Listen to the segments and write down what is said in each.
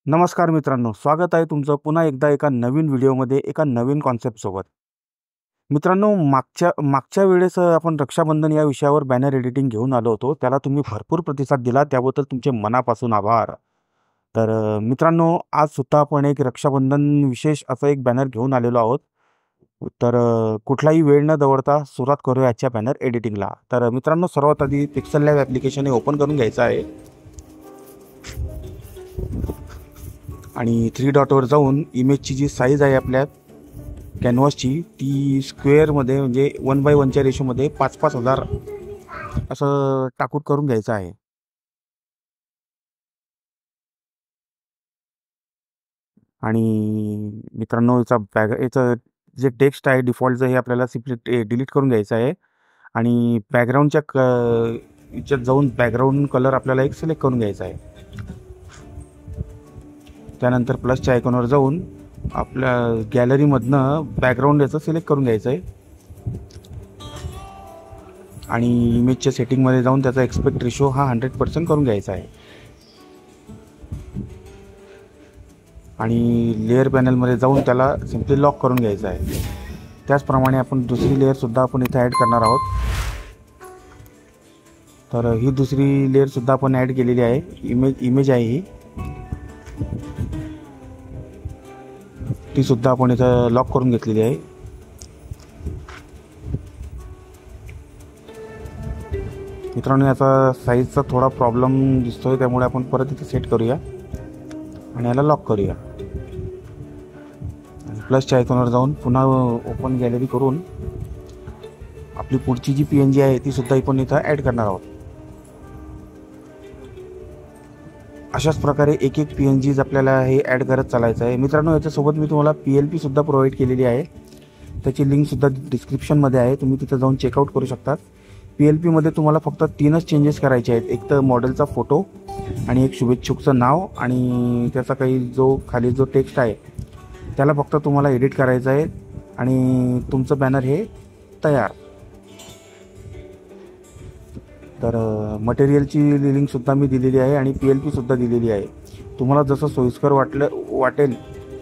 नमस्कार मित्रांनो, स्वागत आहे तुमचं पुन्हा एकदा एका नवीन व्हिडिओमध्ये एका नवीन कॉन्सेप्टसोबत. मित्रांनो, मागच्या मागच्या वेळेस आपण रक्षाबंधन या विषयावर बॅनर एडिटिंग घेऊन आलो होतो. त्याला तुम्ही भरपूर प्रतिसाद दिला, त्याबद्दल तुमचे मनापासून आभार. तर मित्रांनो, आज सुद्धा आपण एक रक्षाबंधन विशेष असं एक बॅनर घेऊन आलेलो आहोत. तर कुठलाही वेळ न दवडता सुरुवात करूया आजच्या बॅनर एडिटिंगला. तर मित्रांनो, सर्वात आधी पिक्सल लॅब ॲप्लिकेशन हे ओपन करून घ्यायचं आहे आणि 3 डॉटवर जाऊन इमेजची जी साईज आहे आपल्या कॅनव्हासची ती स्क्वेअरमध्ये म्हणजे 1:1च्या रेशोमध्ये 5,000 असं टाकून करून घ्यायचं आहे. आणि मित्रांनो, याचं जे टेक्स्ट आहे डिफॉल्टचं हे आपल्याला सिम्पली डिलीट करून घ्यायचं आहे. आणि बॅकग्राऊंडच्या याच्यात जाऊन बॅकग्राऊंड कलर आपल्याला एक सिलेक्ट करून घ्यायचा आहे. त्यानंतर प्लसच्या आयकॉनवर जाऊन आपल्या गॅलरीमधनं बॅकग्राऊंड याचं सिलेक्ट करून घ्यायचं आहे. आणि इमेजच्या सेटिंगमध्ये जाऊन त्याचा एक्सपेक्ट रेशो हा 100% करून घ्यायचा आहे. आणि लेअर पॅनलमध्ये जाऊन त्याला सिम्पली लॉक करून घ्यायचं आहे. त्याचप्रमाणे आपण दुसरी लेअरसुद्धा आपण इथे ॲड करणार आहोत. तर ही दुसरी लेअरसुद्धा आपण ॲड केलेली आहे. इमेज आहे ही, ती सुद्धा आपण इथं लॉक करून घेतलेली आहे. मित्रांनो, याचा साईजचा थोडा प्रॉब्लेम दिसतोय, त्यामुळे आपण परत इथे सेट करूया आणि याला लॉक करूया. प्लसच्या आयकॉनवर जाऊन पुन्हा ओपन गॅलरी करून आपली पुढची जी PNG आहे ती सुद्धा आपण इथं ॲड करणार आहोत. अशाच प्रकारे एक एक PNGज आपल्याला हे ॲड करत चालायचं आहे. मित्रांनो, याच्यासोबत मी तुम्हाला PLP सुद्धा प्रोव्हाइड केलेली आहे. त्याची लिंकसुद्धा डिस्क्रिप्शनमध्ये आहे, तुम्ही तिथं जाऊन चेकआउट करू शकता. PLPमध्ये तुम्हाला फक्त 3च चेंजेस करायचे आहेत. एक तर मॉडेलचा फोटो आणि एक शुभेच्छुकचं नाव आणि त्याचा काही जो खाली जो टेक्स्ट आहे त्याला फक्त तुम्हाला एडिट करायचं आहे आणि तुमचं बॅनर हे तयार. तर मटेरियलची लिंकसुद्धा मी दिलेली आहे आणि PLPसुद्धा दिलेली आहे. तुम्हाला जसं सोयीस्कर वाटेल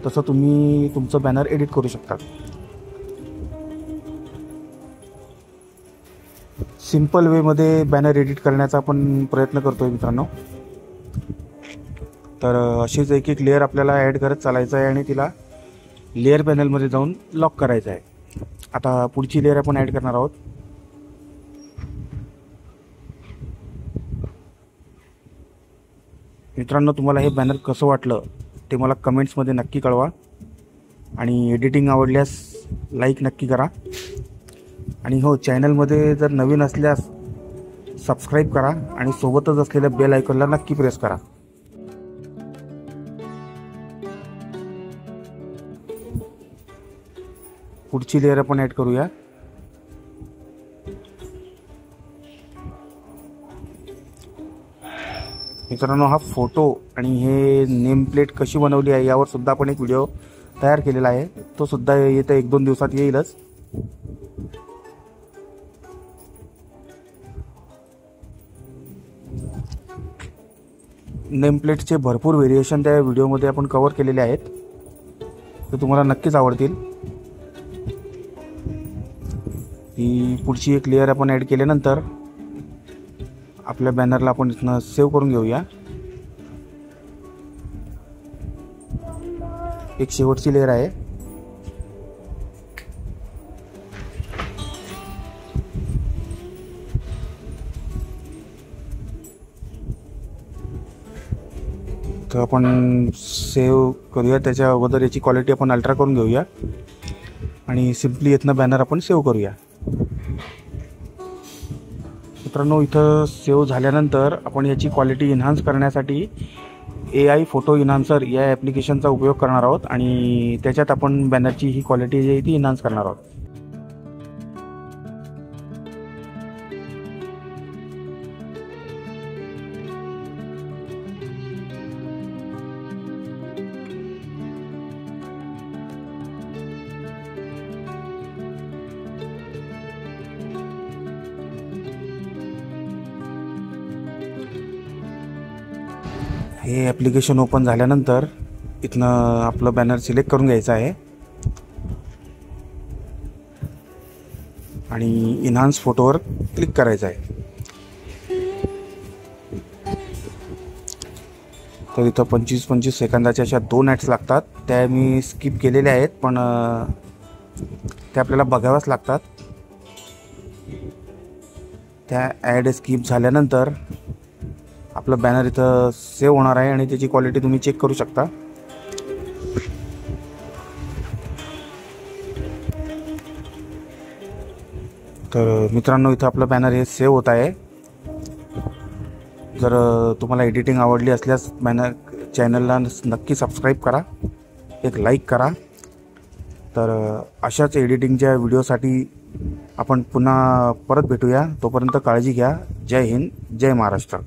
तसं तुम्ही तुमचं बॅनर एडिट करू शकता. सिंपल वेमध्ये बॅनर एडिट करण्याचा आपण प्रयत्न करतोय मित्रांनो. तर अशीच एक एक लेअर आपल्याला ॲड करत चालायचं आहे आणि तिला लेअर पॅनलमध्ये जाऊन लॉक करायचं आहे. आता पुढची लेअर आपण ॲड करणार आहोत. मित्रांनो, तुम्हाला हे बॅनर कसं वाटलं ते मला कमेंट्समध्ये नक्की कळवा. आणि एडिटिंग आवडल्यास लाईक नक्की करा. आणि हो, चॅनलमध्ये जर नवीन असल्यास सबस्क्राईब करा आणि सोबतच असलेल्या बेल आयकॉनला नक्की प्रेस करा. पुढची लेअर आपण ॲड करूया. मित्रांनो, हा फोटो आणि हे नेम प्लेट कशी बनवली आहे यावर सुद्धा आपण एक व्हिडिओ तयार केलेला आहे. तो सुद्धा येत्या 1-2 दिवसात येईलच. नेम प्लेटचे भरपूर व्हेरिएशन त्या व्हिडिओमध्ये आपण कव्हर केलेले आहेत, ते तुम्हाला नक्कीच आवडतील. ही पुढची एक लेअर आपण ॲड केल्यानंतर आपल्या बॅनरला आपण इथनं सेव्ह करून घेऊया. एक शेवटची लेअर आहे. तर आपण सेव्ह करूया. त्याच्या अगोदर याची क्वालिटी आपण अल्ट्रा करून घेऊया आणि सिम्पली इथनं बॅनर आपण सेव्ह करूया. मित्रांनो, इथं सेव्ह झाल्यानंतर आपण याची क्वालिटी एन्हान्स करण्यासाठी AI फोटो इन्हान्सर या ॲप्लिकेशनचा उपयोग करणार आहोत आणि त्याच्यात आपण बॅनरची ही क्वालिटी जी आहे ती एन्हान्स करणार आहोत. हे ॲप्लिकेशन ओपन झाल्यानंतर इथनं आपलं बॅनर सिलेक्ट करून घ्यायचं आहे आणि इन्हान्स फोटोवर क्लिक करायचं आहे. तर इथं 25-25 सेकंदाच्या अशा 2 ॲड्स लागतात. त्या मी स्किप केलेल्या आहेत, पण त्या आपल्याला बघाव्याच लागतात. त्या ॲड स्किप झाल्यानंतर आपलं बॅनर इथं सेव्ह होणार आहे आणि त्याची क्वालिटी तुम्ही चेक करू शकता. तर मित्रांनो, इथं आपलं बॅनर हे सेव्ह होत आहे. जर तुम्हाला एडिटिंग आवडली असल्यास चॅनलला नक्की सबस्क्राईब करा, एक लाईक करा. तर अशाच एडिटिंगच्या व्हिडिओसाठी आपण पुन्हा परत भेटूया. तोपर्यंत काळजी घ्या. जय हिंद, जय महाराष्ट्र.